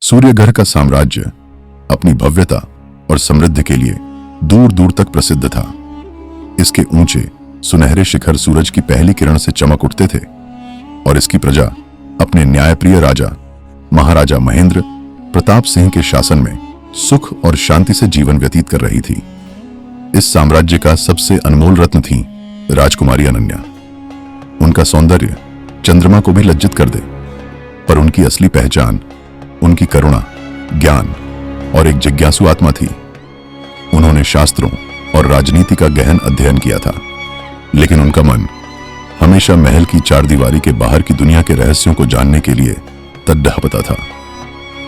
सूर्यगढ़ का साम्राज्य अपनी भव्यता और समृद्धि के लिए दूर दूर तक प्रसिद्ध था। इसके ऊंचे सुनहरे शिखर सूरज की पहली किरण से चमक उठते थे और इसकी प्रजा अपने न्यायप्रिय राजा महाराजा महेंद्र प्रताप सिंह के शासन में सुख और शांति से जीवन व्यतीत कर रही थी। इस साम्राज्य का सबसे अनमोल रत्न थी राजकुमारी अनन्या। उनका सौंदर्य चंद्रमा को भी लज्जित कर दे, पर उनकी असली पहचान उनकी करुणा, ज्ञान और एक जिज्ञासु आत्मा थी। उन्होंने शास्त्रों और राजनीति का गहन अध्ययन किया था, लेकिन उनका मन हमेशा महल की चारदीवारी के बाहर की दुनिया के रहस्यों को जानने के लिए तड़पता था।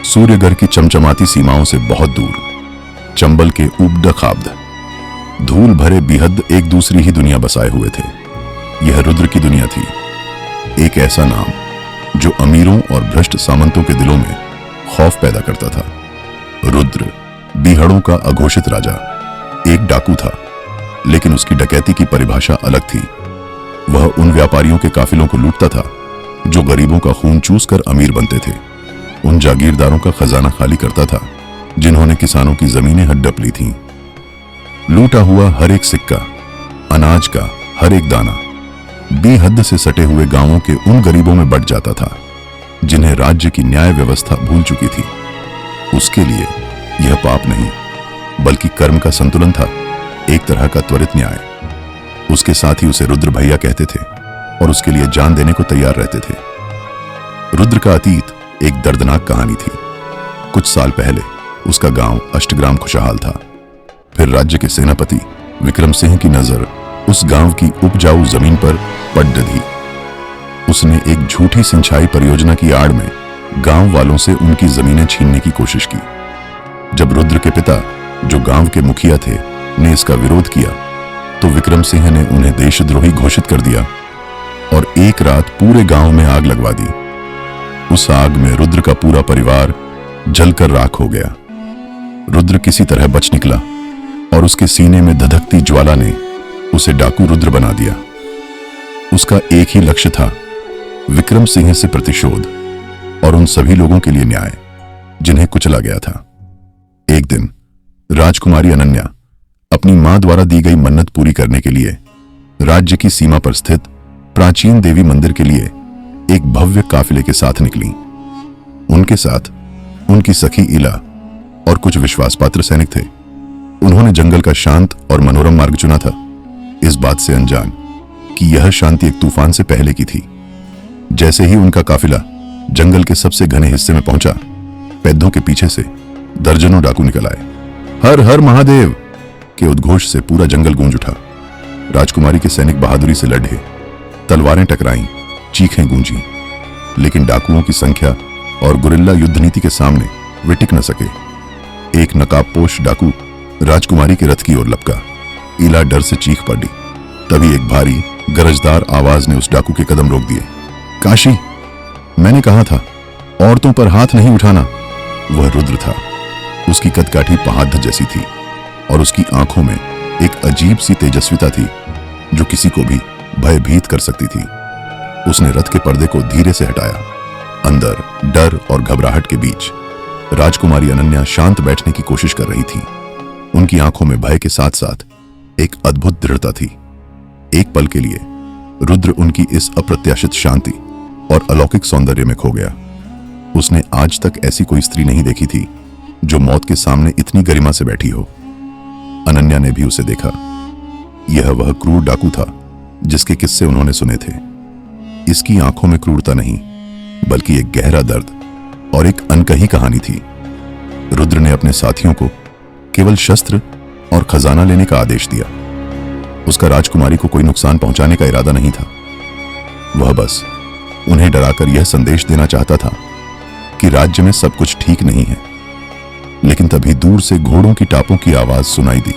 सूर्यगढ़ की चमचमाती सीमाओं से बहुत दूर चंबल के उबड़ खाबड़ धूल भरे बेहद एक दूसरी ही दुनिया बसाए हुए थे। यह रुद्र की दुनिया थी, एक ऐसा नाम जो अमीरों और भ्रष्ट सामंतों के दिलों में खौफ पैदा करता था। रुद्र बीहड़ों का अघोषित राजा, एक डाकू था, लेकिन उसकी डकैती की परिभाषा अलग थी। वह उन व्यापारियों के काफिलों को लूटता था जो गरीबों का खून चूसकर अमीर बनते थे। उन जागीरदारों का खजाना खाली करता था जिन्होंने किसानों की जमीनें हड़प ली थीं। लूटा हुआ हर एक सिक्का, अनाज का हर एक दाना बेहद से सटे हुए गांवों के उन गरीबों में बट जाता था जिन्हें राज्य की न्याय व्यवस्था भूल चुकी थी। उसके लिए यह पाप नहीं, बल्कि कर्म का संतुलन था, एक तरह का त्वरित न्याय। उसके साथ ही उसे रुद्र भैया कहते थे और उसके लिए जान देने को तैयार रहते थे। रुद्र का अतीत एक दर्दनाक कहानी थी। कुछ साल पहले उसका गांव अष्टग्राम खुशहाल था। फिर राज्य के सेनापति विक्रम सिंह की नजर उस गांव की उपजाऊ जमीन पर पड़ दी। उसने एक झूठी सिंचाई परियोजना की आड़ में गांव वालों से उनकी जमीनें छीनने की कोशिश की। जब रुद्र के पिता, जो गांव के मुखिया थे, ने इसका विरोध किया तो विक्रम सिंह ने उन्हें देशद्रोही घोषित कर दिया और एक रात पूरे गांव में आग लगवा दी। उस आग में रुद्र का पूरा परिवार जलकर राख हो गया। रुद्र किसी तरह बच निकला और उसके सीने में धधकती ज्वाला ने उसे डाकू रुद्र बना दिया। उसका एक ही लक्ष्य था, विक्रम सिंह से प्रतिशोध और उन सभी लोगों के लिए न्याय जिन्हें कुचला गया था। एक दिन राजकुमारी अनन्या अपनी मां द्वारा दी गई मन्नत पूरी करने के लिए राज्य की सीमा पर स्थित प्राचीन देवी मंदिर के लिए एक भव्य काफिले के साथ निकली। उनके साथ उनकी सखी इला और कुछ विश्वासपात्र सैनिक थे। उन्होंने जंगल का शांत और मनोरम मार्ग चुना था, इस बात से अनजान कि यह शांति एक तूफान से पहले की थी। जैसे ही उनका काफिला जंगल के सबसे घने हिस्से में पहुंचा, पैदों के पीछे से दर्जनों डाकू निकल आए। हर हर महादेव के उद्घोष से पूरा जंगल गूंज उठा। राजकुमारी के सैनिक बहादुरी से लड़े, तलवारें टकराईं, चीखें गूंजी, लेकिन डाकुओं की संख्या और गुरिल्ला युद्ध नीति के सामने वे टिक न सके। एक नकाबपोश डाकू राजकुमारी के रथ की ओर लपका। इला डर से चीख पड़ी। तभी एक भारी गरजदार आवाज ने उस डाकू के कदम रोक दिए। काशी, मैंने कहा था औरतों पर हाथ नहीं उठाना। वह रुद्र था। उसकी कदकाठी पहाड़ जैसी थी और उसकी आंखों में एक अजीब सी तेजस्विता थी जो किसी को भी भयभीत कर सकती थी। उसने रथ के पर्दे को धीरे से हटाया। अंदर डर और घबराहट के बीच राजकुमारी अनन्या शांत बैठने की कोशिश कर रही थी। उनकी आंखों में भय के साथ साथ एक अद्भुत दृढ़ता थी। एक पल के लिए रुद्र उनकी इस अप्रत्याशित शांति और अलौकिक सौंदर्य में खो गया। उसने आज तक ऐसी कोई स्त्री नहीं देखी थी जो मौत के सामने इतनी गरिमा से बैठी हो। अनन्या ने भी उसे देखा। यह वह क्रूर डाकू था जिसके किस्से उन्होंने सुने थे। इसकी आंखों में क्रूरता नहीं, बल्कि एक गहरा दर्द और एक अनकही कहानी थी। रुद्र ने अपने साथियों को केवल शस्त्र और खजाना लेने का आदेश दिया। उसका राजकुमारी को कोई नुकसान पहुंचाने का इरादा नहीं था। वह बस उन्हें डराकर यह संदेश देना चाहता था कि राज्य में सब कुछ ठीक नहीं है। लेकिन तभी दूर से घोड़ों की टापों की आवाज सुनाई दी।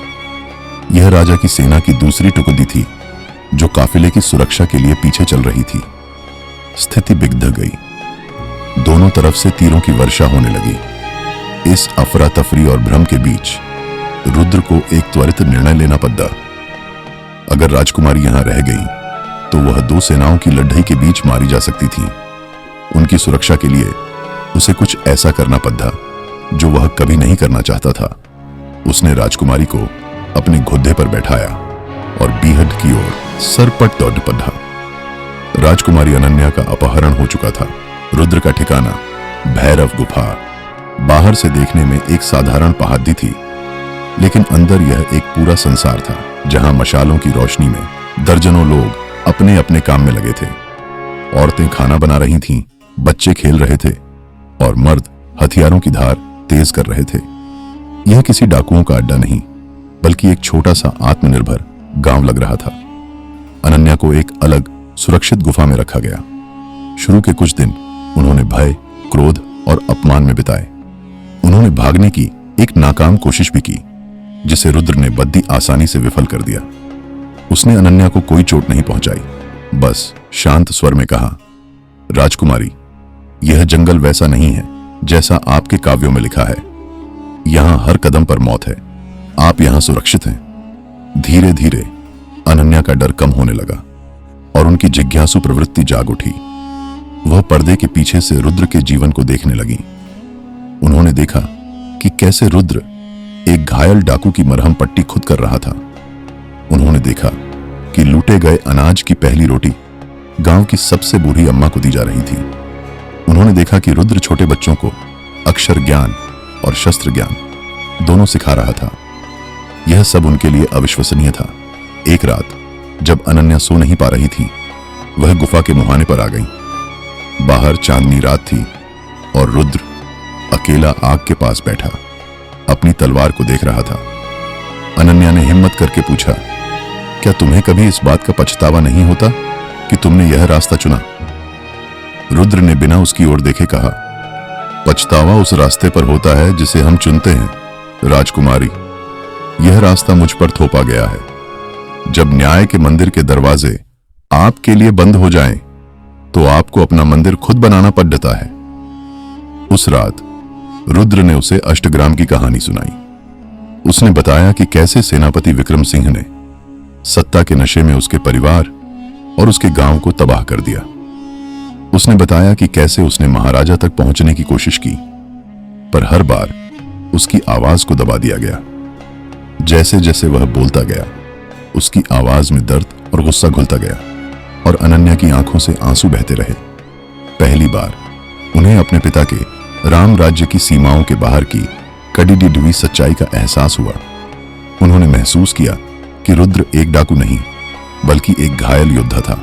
यह राजा की सेना की दूसरी टुकड़ी थी जो काफिले की सुरक्षा के लिए पीछे चल रही थी। स्थिति बिगड़ गई। दोनों तरफ से तीरों की वर्षा होने लगी। इस अफरा तफरी और भ्रम के बीच रुद्र को एक त्वरित निर्णय लेना पड़ा। अगर राजकुमारी यहां रह गई तो वह दो सेनाओं की लड़ाई के बीच मारी जा सकती थी। उनकी सुरक्षा के लिए उसे कुछ ऐसा करना पड़ा जो वह कभी नहीं करना चाहता था। उसने राजकुमारी को अपने घुड्डे पर बैठाया और बीहड की ओर सरपट दौड़ पड़ा। राजकुमारी अनन्या का अपहरण हो चुका था। रुद्र का ठिकाना भैरव गुफा बाहर से देखने में एक साधारण पहाड़ी थी, लेकिन अंदर यह एक पूरा संसार था, जहां मशालों की रोशनी में दर्जनों लोग अपने अपने काम में लगे थे। औरतें खाना बना रही थीं, बच्चे खेल रहे थे और मर्द हथियारों की धार तेज कर रहे थे। यह किसी डाकुओं का अड्डा नहीं, बल्कि एक छोटा सा आत्मनिर्भर गांव लग रहा था। अनन्या को एक अलग सुरक्षित गुफा में रखा गया। शुरू के कुछ दिन उन्होंने भय, क्रोध और अपमान में बिताए। उन्होंने भागने की एक नाकाम कोशिश भी की, जिसे रुद्र ने बद्दी आसानी से विफल कर दिया। उसने अनन्या को कोई चोट नहीं पहुंचाई, बस शांत स्वर में कहा, राजकुमारी, यह जंगल वैसा नहीं है जैसा आपके काव्यों में लिखा है। यहां हर कदम पर मौत है। आप यहां सुरक्षित हैं। धीरे धीरे अनन्या का डर कम होने लगा और उनकी जिज्ञासु प्रवृत्ति जाग उठी। वह पर्दे के पीछे से रुद्र के जीवन को देखने लगी। उन्होंने देखा कि कैसे रुद्र एक घायल डाकू की मरहम पट्टी खुद कर रहा था। उन्होंने देखा कि लूटे गए अनाज की पहली रोटी गांव की सबसे बूढ़ी अम्मा को दी जा रही थी। उन्होंने देखा कि रुद्र छोटे बच्चों को अक्षर ज्ञान और शस्त्र ज्ञान दोनों सिखा रहा था। यह सब उनके लिए अविश्वसनीय था। एक रात जब अनन्या सो नहीं पा रही थी, वह गुफा के मुहाने पर आ गई। बाहर चांदनी रात थी और रुद्र अकेला आग के पास बैठा अपनी तलवार को देख रहा था। अनन्या ने हिम्मत करके पूछा, क्या तुम्हें कभी इस बात का पछतावा नहीं होता कि तुमने यह रास्ता चुना? रुद्र ने बिना उसकी ओर देखे कहा, पछतावा उस रास्ते पर होता है जिसे हम चुनते हैं राजकुमारी। यह रास्ता मुझ पर थोपा गया है। जब न्याय के मंदिर के दरवाजे आपके लिए बंद हो जाएं, तो आपको अपना मंदिर खुद बनाना पड़ता है। उस रात रुद्र ने उसे अष्टग्राम की कहानी सुनाई। उसने बताया कि कैसे सेनापति विक्रम सिंह ने सत्ता के नशे में उसके परिवार और उसके गांव को तबाह कर दिया। उसने बताया कि कैसे उसने महाराजा तक पहुंचने की कोशिश की, पर हर बार उसकी आवाज को दबा दिया गया। जैसे जैसे वह बोलता गया, उसकी आवाज में दर्द और गुस्सा घुलता गया और अनन्या की आंखों से आंसू बहते रहे। पहली बार उन्हें अपने पिता के राम राज्य की सीमाओं के बाहर की कड़ी डुबी सच्चाई का एहसास हुआ। उन्होंने महसूस किया कि रुद्र एक डाकू नहीं, बल्कि एक घायल योद्धा था,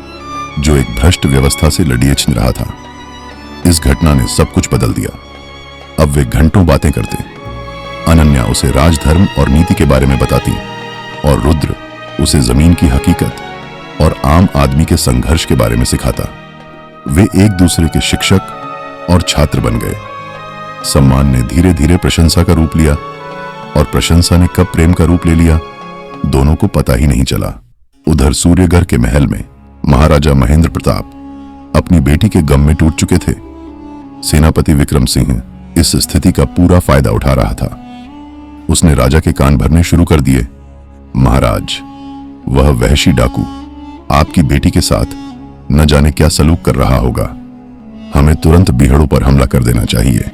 जो एक भ्रष्ट व्यवस्था से लड़ियच रहा था। इस घटना ने सब कुछ बदल दिया। अब वे घंटों बातें करते। अनन्या उसे राजधर्म और नीति के बारे में बताती और रुद्र उसे जमीन की हकीकत और आम आदमी के संघर्ष के बारे में सिखाता। वे एक दूसरे के शिक्षक और छात्र बन गए। सम्मान ने धीरे धीरे प्रशंसा का रूप लिया और प्रशंसा ने कब प्रेम का रूप ले लिया, दोनों को पता ही नहीं चला। उधर सूर्यगढ़ के महल में महाराजा महेंद्र प्रताप अपनी बेटी के गम में टूट चुके थे। सेनापति विक्रम सिंह इस स्थिति का पूरा फायदा उठा रहा था। उसने राजा के कान भरने शुरू कर दिए। महाराज, वह वहशी डाकू आपकी बेटी के साथ न जाने क्या सलूक कर रहा होगा। हमें तुरंत बीहड़ों पर हमला कर देना चाहिए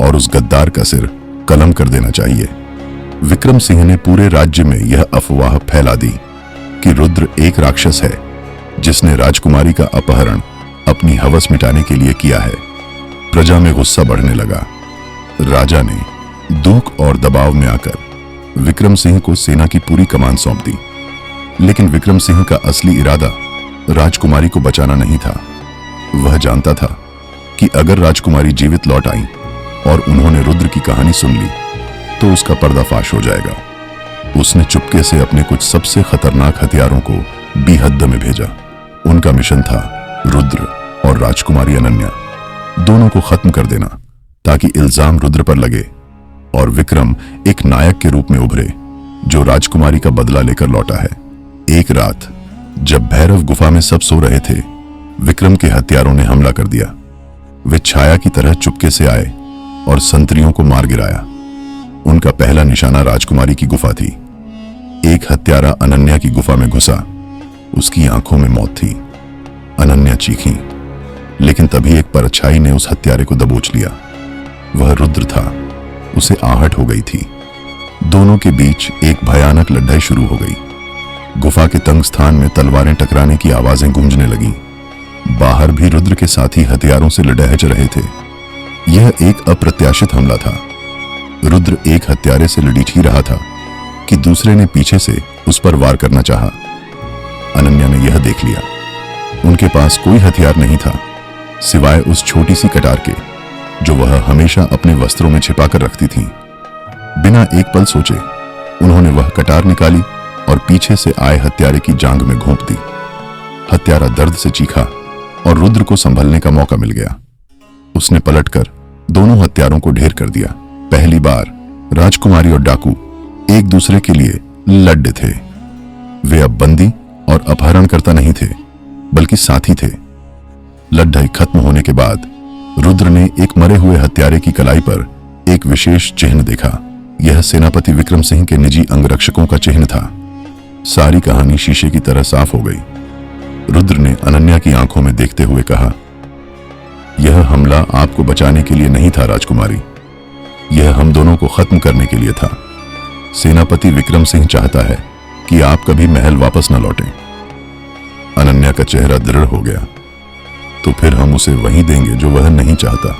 और उस गद्दार का सिर कलम कर देना चाहिए। विक्रम सिंह ने पूरे राज्य में यह अफवाह फैला दी कि रुद्र एक राक्षस है, जिसने राजकुमारी का अपहरण अपनी हवस मिटाने के लिए किया है। प्रजा में गुस्सा बढ़ने लगा। राजा ने दुख और दबाव में आकर विक्रम सिंह को सेना की पूरी कमान सौंप दी। लेकिन विक्रम सिंह का असली इरादा राजकुमारी को बचाना नहीं था। वह जानता था कि अगर राजकुमारी जीवित लौट आई और उन्होंने रुद्र की कहानी सुन ली, तो उसका पर्दाफाश हो जाएगा। उसने चुपके से अपने कुछ सबसे खतरनाक हथियारों को बीहद में भेजा। उनका मिशन था रुद्र और राजकुमारी अनन्या दोनों को खत्म कर देना, ताकि इल्जाम रुद्र पर लगे और विक्रम एक नायक के रूप में उभरे, जो राजकुमारी का बदला लेकर लौटा है। एक रात जब भैरव गुफा में सब सो रहे थे, विक्रम के हत्यारों ने हमला कर दिया। वे छाया की तरह चुपके से आए और संतरियों को मार गिराया। उनका पहला निशाना राजकुमारी की गुफा थी। एक हत्यारा अनन्या की गुफा में घुसा। उसकी आंखों में मौत थी। अनन्या चीखी, लेकिन तभी एक परछाई ने उस हत्यारे को दबोच लिया। वह रुद्र था। उसे आहट हो गई थी। दोनों के बीच एक भयानक लड़ाई शुरू हो गई। गुफा के तंग स्थान में तलवारें टकराने की आवाजें गूंजने लगीं। बाहर भी रुद्र के साथी हथियारों से लड़हच रहे थे। यह एक अप्रत्याशित हमला था। रुद्र एक हत्यारे से लड़ीच ही रहा था कि दूसरे ने पीछे से उस पर वार करना चाहा। अनन्या ने यह देख लिया। उनके पास कोई हथियार नहीं था सिवाय उस छोटी सी कटार के जो वह हमेशा अपने वस्त्रों में छिपाकर रखती थी। बिना एक पल सोचे उन्होंने वह कटार निकाली और पीछे से आए हत्यारे की जांघ में घोंप दी। हत्यारा दर्द से चीखा और रुद्र को संभलने का मौका मिल गया। उसने पलटकर दोनों हत्यारों को ढेर कर दिया। पहली बार राजकुमारी और डाकू एक दूसरे के लिए लड़ते थे। वे अब बंदी और अपहरणकर्ता नहीं थे बल्कि साथी थे। लड़ाई खत्म होने के बाद रुद्र ने एक मरे हुए हत्यारे की कलाई पर एक विशेष चिन्ह देखा। यह सेनापति विक्रम सिंह के निजी अंगरक्षकों का चिन्ह था। सारी कहानी शीशे की तरह साफ हो गई। रुद्र ने अनन्या की आंखों में देखते हुए कहा, यह हमला आपको बचाने के लिए नहीं था राजकुमारी, यह हम दोनों को खत्म करने के लिए था। सेनापति विक्रम सिंह चाहता है कि आप कभी महल वापस न लौटें। अनन्या का चेहरा दृढ़ हो गया। तो फिर हम उसे वही देंगे जो वह नहीं चाहता।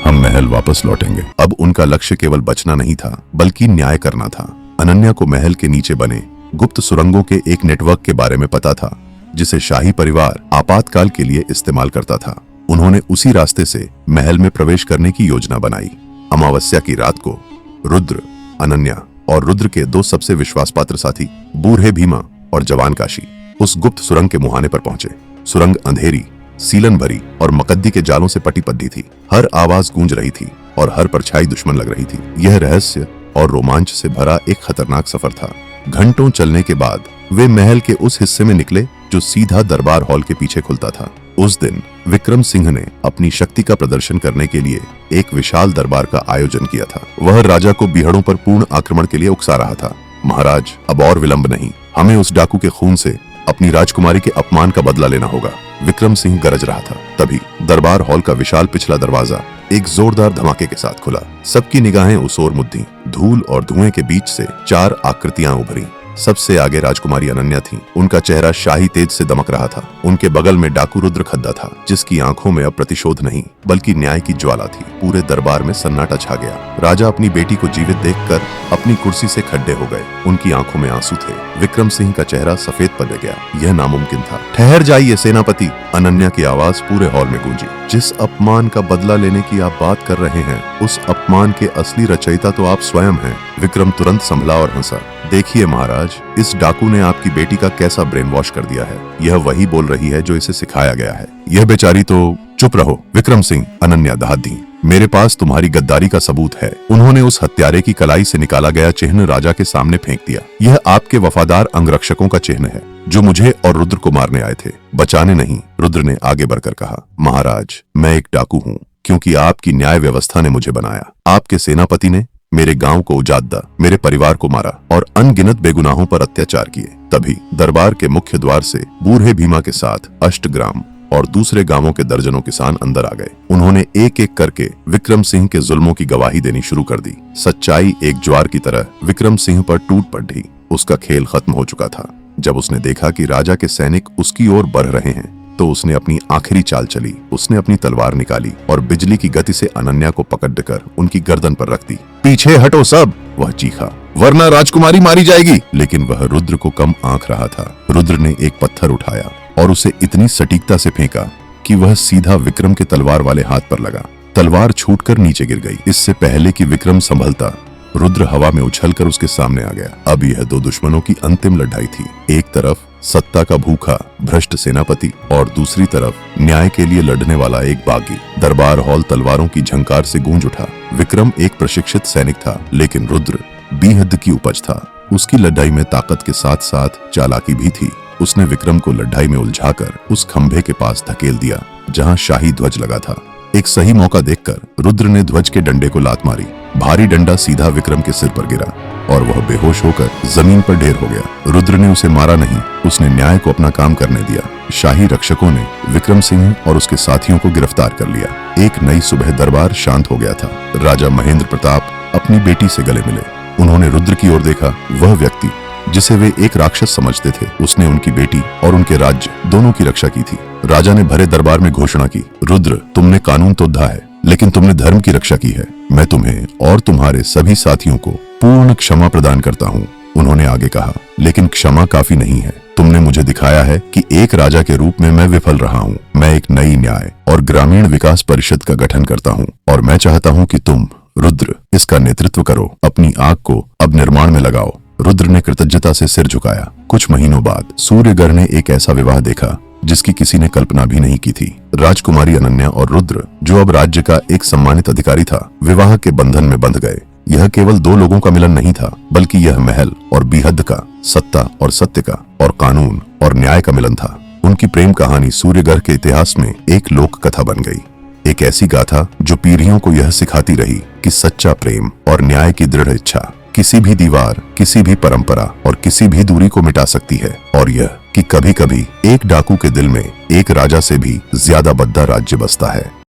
हम महल वापस लौटेंगे। अब उनका लक्ष्य केवल बचना नहीं था बल्कि न्याय करना था। अनन्या को महल के नीचे बने गुप्त सुरंगों के एक नेटवर्क के बारे में पता था जिसे शाही परिवार आपातकाल के लिए इस्तेमाल करता था। उन्होंने उसी रास्ते से महल में प्रवेश करने की योजना बनाई। अमावस्या की रात को रुद्र, अनन्या और रुद्र के दो सबसे विश्वासपात्र साथी बूढ़े भीमा और जवान काशी उस गुप्त सुरंग के मुहाने पर पहुंचे। सुरंग अंधेरी, सीलन भरी और मकद्दी के जालों से पटी पद्दी थी। हर आवाज गूंज रही थी और हर परछाई दुश्मन लग रही थी। यह रहस्य और रोमांच से भरा एक खतरनाक सफर था। घंटों चलने के बाद वे महल के उस हिस्से में निकले जो सीधा दरबार हॉल के पीछे खुलता था। उस दिन विक्रम सिंह ने अपनी शक्ति का प्रदर्शन करने के लिए एक विशाल दरबार का आयोजन किया था। वह राजा को बीहड़ों पर पूर्ण आक्रमण के लिए उकसा रहा था। महाराज, अब और विलंब नहीं, हमें उस डाकू के खून से अपनी राजकुमारी के अपमान का बदला लेना होगा। विक्रम सिंह गरज रहा था। तभी दरबार हॉल का विशाल पिछला दरवाजा एक जोरदार धमाके के साथ खुला। सबकी निगाहें उस ओर मुद्दी। धूल और धुएं के बीच से चार आकृतियां उभरी। सबसे आगे राजकुमारी अनन्या थीं। उनका चेहरा शाही तेज से दमक रहा था। उनके बगल में डाकू रुद्र खद्दा था जिसकी आंखों में अब प्रतिशोध नहीं बल्कि न्याय की ज्वाला थी। पूरे दरबार में सन्नाटा छा गया। राजा अपनी बेटी को जीवित देखकर अपनी कुर्सी से खड्डे हो गए। उनकी आंखों में आंसू थे। विक्रम सिंह का चेहरा सफेद पड़ गया। यह नामुमकिन था। ठहर जाइए सेनापति, अनन्या की आवाज पूरे हॉल में गूंजी। जिस अपमान का बदला लेने की आप बात कर रहे हैं उस अपमान के असली रचयिता तो आप स्वयं हैं। विक्रम तुरंत संभला और हंसा। देखिए महाराज, इस डाकू ने आपकी बेटी का कैसा ब्रेन वॉश कर दिया है। यह वही बोल रही है जो इसे सिखाया गया है। यह बेचारी तो चुप रहो विक्रम सिंह, अनन्या दहाड़ दी। मेरे पास तुम्हारी गद्दारी का सबूत है। उन्होंने उस हत्यारे की कलाई से निकाला गया चिन्ह राजा के सामने फेंक दिया। यह आपके वफादार अंगरक्षकों का चिन्ह है जो मुझे और रुद्र को मारने आए थे, बचाने नहीं। रुद्र ने आगे बढ़कर कहा, महाराज, मैं एक डाकू हूँ क्योंकि आपकी न्याय व्यवस्था ने मुझे बनाया। आपके सेनापति ने मेरे गांव को उजाड़ा, मेरे परिवार को मारा और अनगिनत बेगुनाहों पर अत्याचार किए। तभी दरबार के मुख्य द्वार से बूढ़े भीमा के साथ अष्टग्राम और दूसरे गांवों के दर्जनों किसान अंदर आ गए। उन्होंने एक एक करके विक्रम सिंह के जुल्मों की गवाही देनी शुरू कर दी। सच्चाई एक ज्वार की तरह विक्रम सिंह पर टूट पड़ी। उसका खेल खत्म हो चुका था। जब उसने देखा कि राजा के सैनिक उसकी ओर बढ़ रहे हैं तो उसने अपनी आखिरी चाल चली। उसने अपनी तलवार निकाली और बिजली की गति से अनन्या को पकड़कर उनकी गर्दन पर रख दी। पीछे हटो सब, वह चीखा, वरना राजकुमारी मारी जाएगी। लेकिन वह रुद्र को कम आंक रहा था। रुद्र ने एक पत्थर उठाया और उसे इतनी सटीकता से फेंका कि वह सीधा विक्रम के तलवार वाले हाथ पर लगा। तलवार छूटकर नीचे गिर गई। इससे पहले कि विक्रम संभलता, रुद्र हवा में उछलकर उसके सामने आ गया। अब यह दो दुश्मनों की अंतिम लड़ाई थी। एक तरफ सत्ता का भूखा भ्रष्ट सेनापति और दूसरी तरफ न्याय के लिए लड़ने वाला एक बागी। दरबार हॉल तलवारों की झंकार से गूंज उठा। विक्रम एक प्रशिक्षित सैनिक था लेकिन रुद्र बेहद की उपज था। उसकी लड़ाई में ताकत के साथ साथ चालाकी भी थी। उसने विक्रम को लड़ाई में उलझाकर उस खंभे के पास धकेल दिया जहां शाही ध्वज लगा था। एक सही मौका देखकर रुद्र ने ध्वज के डंडे को लात मारी। भारी डंडा सीधा विक्रम के सिर पर गिरा और वह बेहोश होकर जमीन पर ढेर हो गया। रुद्र ने उसे मारा नहीं, उसने न्याय को अपना काम करने दिया। शाही रक्षकों ने विक्रम सिंह और उसके साथियों को गिरफ्तार कर लिया। एक नई सुबह दरबार शांत हो गया था। राजा महेंद्र प्रताप अपनी बेटी से गले मिले। उन्होंने रुद्र की ओर देखा। वह व्यक्ति जिसे वे एक राक्षस समझते थे, उसने उनकी बेटी और उनके राज्य दोनों की रक्षा की थी। राजा ने भरे दरबार में घोषणा की, रुद्र, तुमने कानून तो धा है, लेकिन तुमने धर्म की रक्षा की है। मैं तुम्हें और तुम्हारे सभी साथियों को पूर्ण क्षमा प्रदान करता हूँ। उन्होंने आगे कहा, लेकिन क्षमा काफी नहीं है। तुमने मुझे दिखाया है कि एक राजा के रूप में मैं विफल रहा हूँ। मैं एक नई न्याय और ग्रामीण विकास परिषद का गठन करता हूँ और मैं चाहता हूँ कि तुम, रुद्र, इसका नेतृत्व करो। अपनी आग को अब निर्माण में लगाओ। रुद्र ने कृतज्ञता से सिर झुकाया। कुछ महीनों बाद सूर्यगढ़ ने एक ऐसा विवाह देखा जिसकी किसी ने कल्पना भी नहीं की थी। राजकुमारी अनन्या और रुद्र, जो अब राज्य का एक सम्मानित अधिकारी था, विवाह के बंधन में बंध गए। यह केवल दो लोगों का मिलन नहीं था, बल्कि यह महल और बीहद का, सत्ता और सत्य का, और कानून और न्याय का मिलन था। उनकी प्रेम कहानी सूर्यगढ़ के इतिहास में एक लोक कथा बन गई। एक ऐसी गाथा जो पीढ़ियों को यह सिखाती रही कि सच्चा प्रेम और न्याय की दृढ़ इच्छा किसी भी दीवार, किसी भी परंपरा और किसी भी दूरी को मिटा सकती है। और यह कि कभी-कभी एक डाकू के दिल में एक राजा से भी ज्यादा बद्दा राज्य बसता है।